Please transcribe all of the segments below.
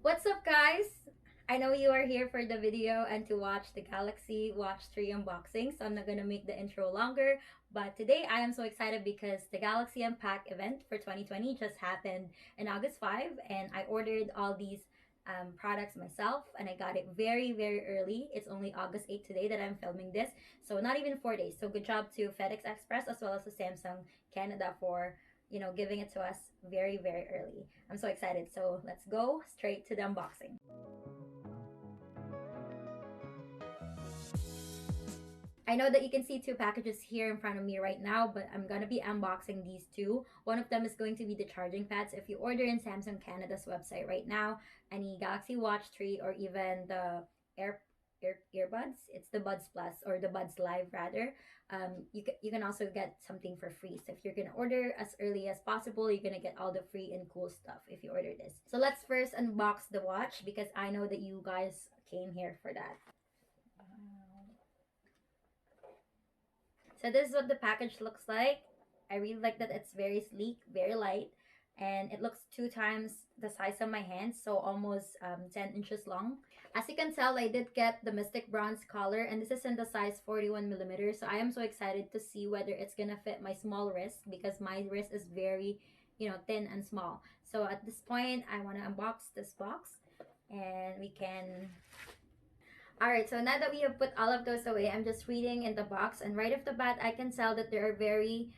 What's up, guys? I know you are here for the video and to watch the Galaxy Watch 3 unboxing, so I'm not gonna make the intro longer. But today I am so excited because the Galaxy Unpacked event for 2020 just happened in August 5, and I ordered all these products myself and I got it very, very early. It's only August 8 today that I'm filming this, so not even 4 days. So good job to FedEx Express as well as to Samsung Canada for giving it to us very, very early. I'm so excited. So let's go straight to the unboxing. I know that you can see two packages here in front of me right now, but I'm gonna be unboxing these two. One of them is going to be the charging pads. If you order in Samsung Canada's website right now, any Galaxy Watch 3 or even the Air earbuds, it's the Buds Plus or the Buds Live rather. You can also get something for free. So if you're gonna order as early as possible, you're gonna get all the free and cool stuff if you order this. So let's first unbox the watch because I know that you guys came here for that. So this is what the package looks like. I really like that it's very sleek, very light, and it looks 2 times the size of my hand, so almost 10 inches long. As you can tell, I did get the Mystic Bronze color, and this is in the size 41 millimeters. So I am so excited to see whether it's gonna fit my small wrist because my wrist is very, thin and small. So at this point, I want to unbox this box, and we can Alright, so now that we have put all of those away, I'm just reading in the box, and right off the bat, I can tell that there are very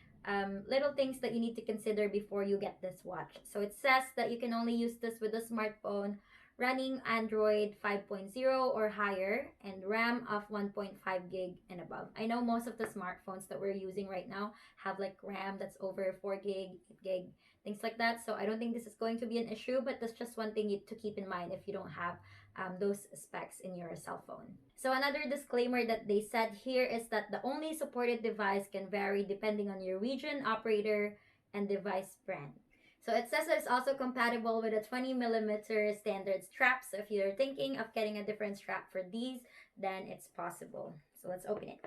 little things that you need to consider before you get this watch. So it says that you can only use this with a smartphone running Android 5.0 or higher and RAM of 1.5 gig and above. I know most of the smartphones that we're using right now have like RAM that's over 4 gig, 8 gig, things like that. So I don't think this is going to be an issue, but that's just one thing to keep in mind if you don't have those specs in your cell phone. So another disclaimer that they said here is that the only supported device can vary depending on your region, operator, and device brand. So it says that it's also compatible with a 20 millimeter standard strap. So if you're thinking of getting a different strap for these, then it's possible. So let's open it.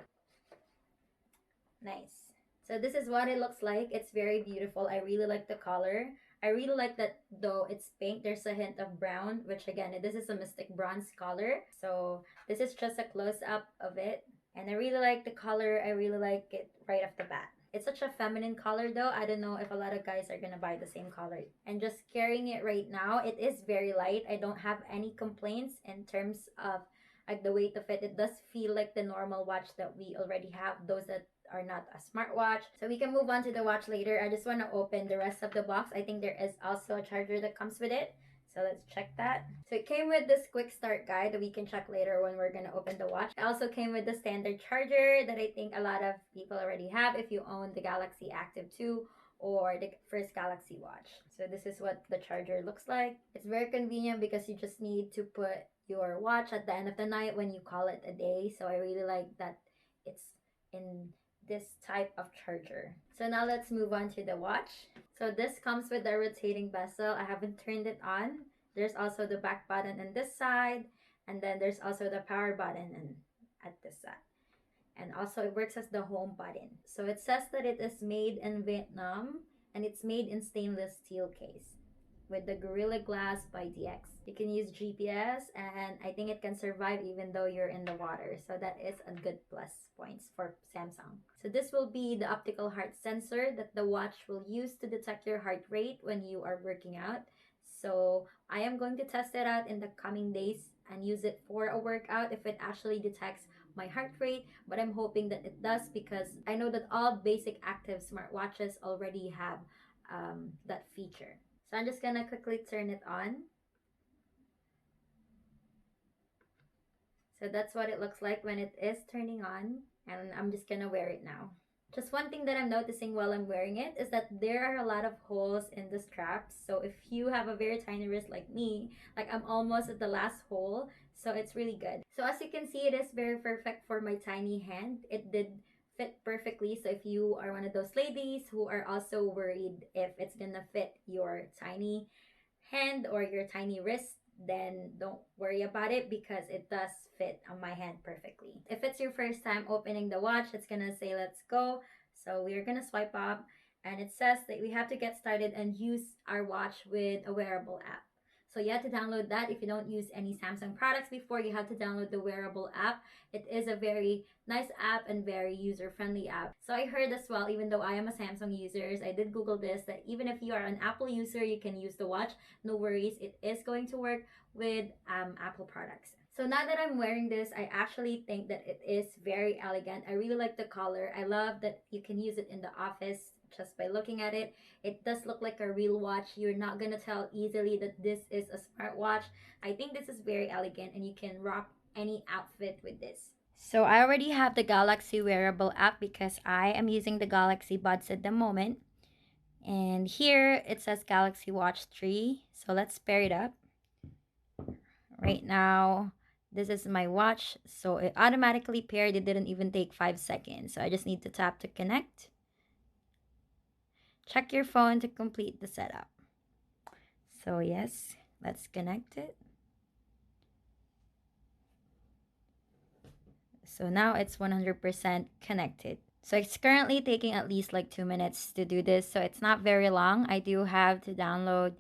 Nice. So this is what it looks like. It's very beautiful. I really like the color. I really like that though it's pink, there's a hint of brown, which again, this is a Mystic Bronze color. So this is just a close-up of it. And I really like the color. I really like it right off the bat. It's such a feminine color though. I don't know if a lot of guys are gonna buy the same color. And just carrying it right now, it is very light. I don't have any complaints in terms of like the weight of it. It does feel like the normal watch that we already have, those that are not a smartwatch. So we can move on to the watch later. I just want to open the rest of the box. I think there is also a charger that comes with it. So let's check that. So it came with this quick start guide that we can check later when we're gonna open the watch. It also came with the standard charger that I think a lot of people already have if you own the Galaxy Active 2 or the first Galaxy watch. So this is what the charger looks like. It's very convenient because you just need to put your watch at the end of the night when you call it a day. So I really like that it's in this type of charger. So now let's move on to the watch. So this comes with a rotating bezel. I haven't turned it on. There's also the back button on this side, and then there's also the power button at this side. And also it works as the home button. So it says that it is made in Vietnam and it's made in stainless steel case with the Gorilla Glass by DX. You can use GPS and I think it can survive even though you're in the water. So that is a good plus points for Samsung. So this will be the optical heart sensor that the watch will use to detect your heart rate when you are working out. So I am going to test it out in the coming days and use it for a workout if it actually detects my heart rate, but I'm hoping that it does because I know that all basic active smartwatches already have that feature. So I'm just gonna quickly turn it on. So that's what it looks like when it is turning on, and I'm just gonna wear it now. Just one thing that I'm noticing while I'm wearing it is that there are a lot of holes in the straps. So if you have a very tiny wrist like me, like I'm almost at the last hole, so it's really good. So as you can see, it is very perfect for my tiny hand. It did fit perfectly. So if you are one of those ladies who are also worried if it's gonna fit your tiny hand or your tiny wrist, then don't worry about it because it does fit on my hand perfectly. If it's your first time opening the watch, it's gonna say let's go. So we're gonna swipe up and it says that we have to get started and use our watch with a wearable app. So you have to download that. If you don't use any Samsung products before, you have to download the Wearable app. It is a very nice app and very user-friendly app. So I heard as well, even though I am a Samsung user, I did Google this, that even if you are an Apple user, you can use the watch. No worries, it is going to work with Apple products. So now that I'm wearing this, I actually think that it is very elegant. I really like the color. I love that you can use it in the office just by looking at it. It does look like a real watch. You're not gonna tell easily that this is a smartwatch. I think this is very elegant and you can rock any outfit with this. So I already have the Galaxy Wearable app because I am using the Galaxy Buds at the moment. And here it says Galaxy Watch 3. So let's pair it up. Right now, this is my watch. So it automatically paired. It didn't even take 5 seconds. So I just need to tap to connect. Check your phone to complete the setup. So yes, let's connect it. So now it's 100% connected. So it's currently taking at least like 2 minutes to do this. So it's not very long. I do have to download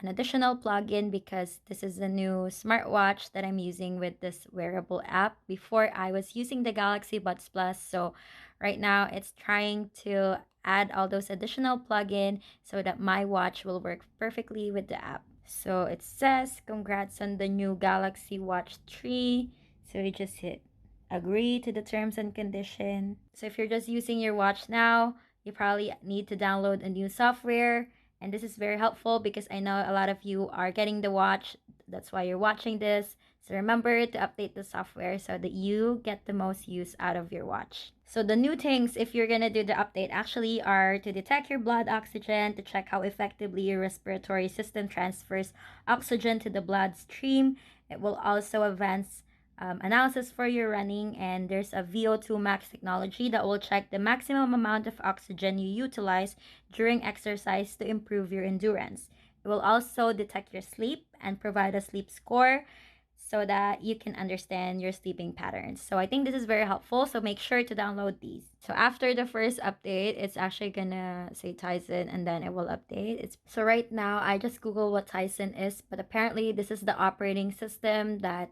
an additional plugin because this is a new smartwatch that I'm using with this wearable app. Before I was using the Galaxy Buds Plus. So right now it's trying to add all those additional plugin so that my watch will work perfectly with the app. So it says congrats on the new Galaxy Watch 3. So you just hit agree to the terms and condition. So if you're just using your watch now, you probably need to download a new software. And this is very helpful because I know a lot of you are getting the watch. That's why you're watching this. So remember to update the software so that you get the most use out of your watch. So the new things, if you're going to do the update, actually are to detect your blood oxygen, to check how effectively your respiratory system transfers oxygen to the bloodstream. It will also advance analysis for your running, and there's a VO2 max technology that will check the maximum amount of oxygen you utilize during exercise to improve your endurance. It will also detect your sleep and provide a sleep score so that you can understand your sleeping patterns. So I think this is very helpful, so make sure to download these. So after the first update, it's actually gonna say Tyson and then it will update. So right now I just Google what Tyson is, but apparently this is the operating system that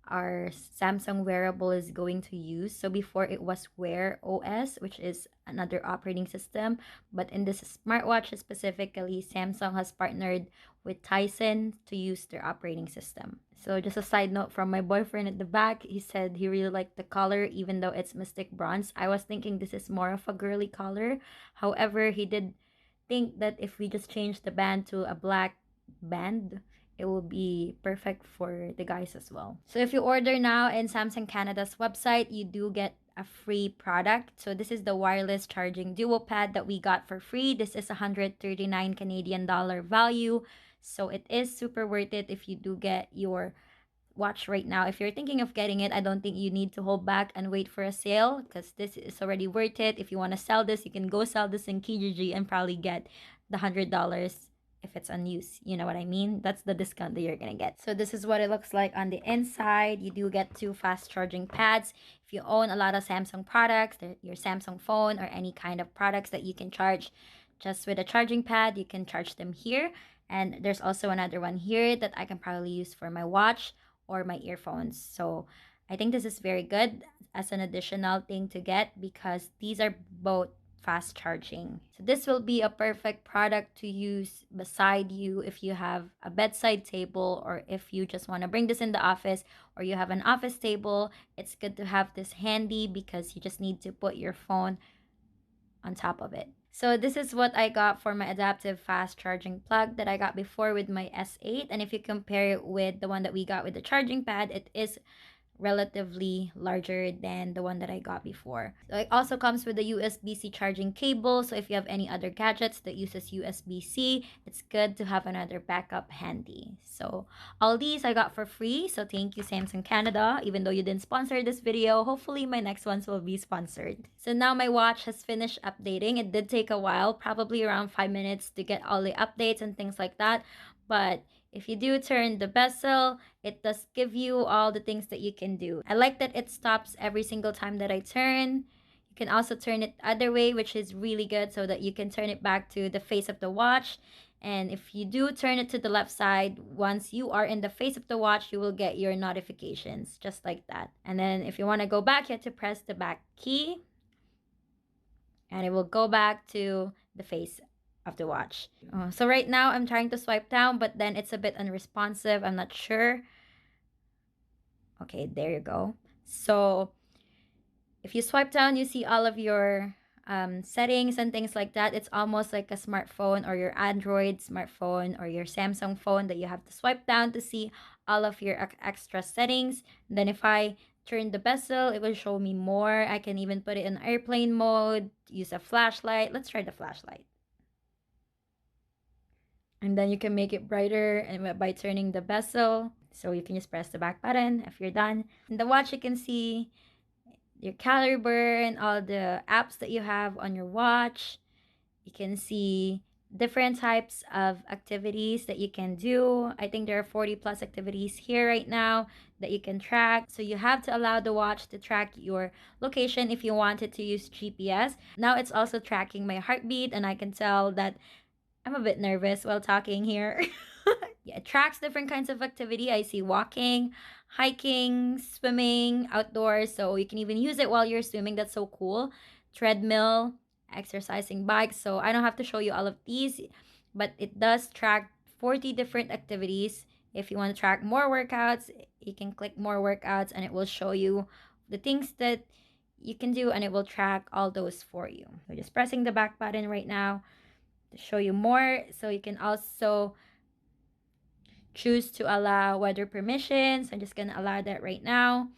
our Samsung Wearable is going to use. So before it was Wear OS, which is another operating system, but in this smartwatch specifically, Samsung has partnered with Tyson to use their operating system. So just a side note from my boyfriend at the back, he said he really liked the color even though it's Mystic Bronze. I was thinking this is more of a girly color. However, he did think that if we just change the band to a black band, it will be perfect for the guys as well. So if you order now in Samsung Canada's website, you do get a free product. So this is the wireless charging duo pad that we got for free. This is 139 Canadian dollar value. So it is super worth it if you do get your watch right now. If you're thinking of getting it, I don't think you need to hold back and wait for a sale because this is already worth it. If you want to sell this, you can go sell this in Kijiji and probably get the $100 if it's unused. You know what I mean? That's the discount that you're gonna get. So this is what it looks like on the inside. You do get 2 fast charging pads. If you own a lot of Samsung products, your Samsung phone or any kind of products that you can charge just with a charging pad, you can charge them here. And there's also another one here that I can probably use for my watch or my earphones. So I think this is very good as an additional thing to get because these are both fast charging. So this will be a perfect product to use beside you if you have a bedside table or if you just want to bring this in the office or you have an office table. It's good to have this handy because you just need to put your phone on top of it. So this is what I got for my adaptive fast charging plug that I got before with my S8. And if you compare it with the one that we got with the charging pad, it is relatively larger than the one that I got before. So it also comes with a USB-C charging cable. So if you have any other gadgets that uses USB-C, it's good to have another backup handy. So all these I got for free. So thank you Samsung Canada. Even though you didn't sponsor this video, hopefully my next ones will be sponsored. So now my watch has finished updating. It did take a while, probably around 5 minutes to get all the updates and things like that. But if you do turn the bezel, it does give you all the things that you can do. I like that it stops every single time that I turn. You can also turn it other way, which is really good so that you can turn it back to the face of the watch. And if you do turn it to the left side, once you are in the face of the watch, you will get your notifications just like that. And then if you want to go back, you have to press the back key and it will go back to the face of the watch. So right now I'm trying to swipe down, but then it's a bit unresponsive. I'm not sure. Okay, there you go. So if you swipe down, you see all of your settings and things like that. It's almost like a smartphone or your Android smartphone or your Samsung phone that you have to swipe down to see all of your extra settings. Then if I turn the bezel, it will show me more. I can even put it in airplane mode, use a flashlight. Let's try the flashlight. And then you can make it brighter and by turning the bezel. So you can just press the back button if you're done. In the watch, you can see your calorie burn, all the apps that you have on your watch. You can see different types of activities that you can do. I think there are 40 plus activities here right now that you can track. So you have to allow the watch to track your location if you wanted to use GPS. Now it's also tracking my heartbeat, and I can tell that I'm a bit nervous while talking here. Yeah, it tracks different kinds of activity. I see walking, hiking, swimming, outdoors. So you can even use it while you're swimming. That's so cool. Treadmill, exercising bikes. So I don't have to show you all of these, but it does track 40 different activities. If you want to track more workouts, you can click more workouts and it will show you the things that you can do and it will track all those for you. So just pressing the back button right now to show you more. So you can also choose to allow weather permissions. I'm just going to allow that right now.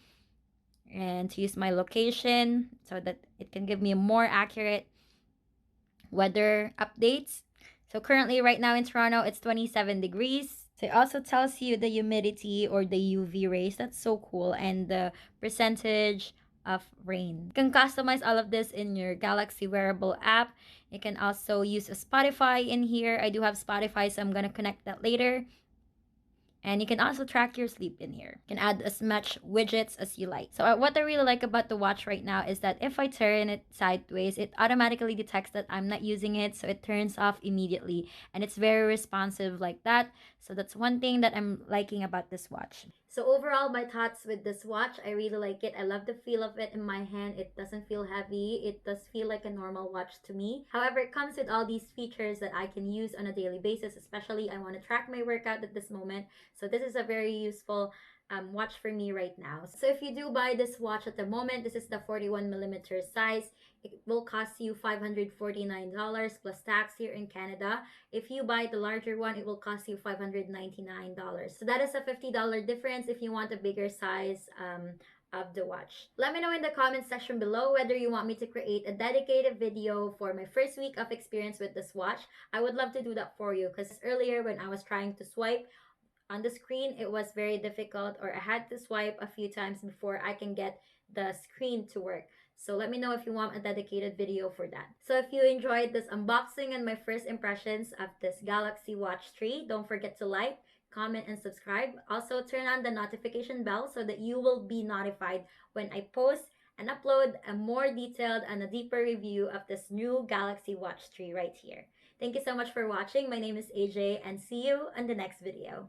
And to use my location so that it can give me more accurate weather updates. So currently right now in Toronto, it's 27 degrees. So it also tells you the humidity or the UV rays. That's so cool. And the percentage of rain. You can customize all of this in your Galaxy Wearable app. You can also use a Spotify in here. I do have Spotify, so I'm going to connect that later. And you can also track your sleep in here. You can add as much widgets as you like. So what I really like about the watch right now is that if I turn it sideways, it automatically detects that I'm not using it. So it turns off immediately. And it's very responsive like that. So that's one thing that I'm liking about this watch. So overall, my thoughts with this watch, I really like it. I love the feel of it in my hand. It doesn't feel heavy. It does feel like a normal watch to me. However, it comes with all these features that I can use on a daily basis, especially I want to track my workout at this moment. So this is a very useful watch for me right now. So if you do buy this watch at the moment, this is the 41mm size. It will cost you $549 plus tax here in Canada. If you buy the larger one, it will cost you $599. So that is a $50 difference if you want a bigger size of the watch. Let me know in the comment section below whether you want me to create a dedicated video for my first week of experience with this watch. I would love to do that for you because earlier when I was trying to swipe on the screen, it was very difficult, or I had to swipe a few times before I can get the screen to work. So let me know if you want a dedicated video for that. So if you enjoyed this unboxing and my first impressions of this Galaxy Watch 3, don't forget to like, comment, and subscribe. Also turn on the notification bell so that you will be notified when I post and upload a more detailed and a deeper review of this new Galaxy Watch 3 right here. Thank you so much for watching. My name is AJ and see you in the next video.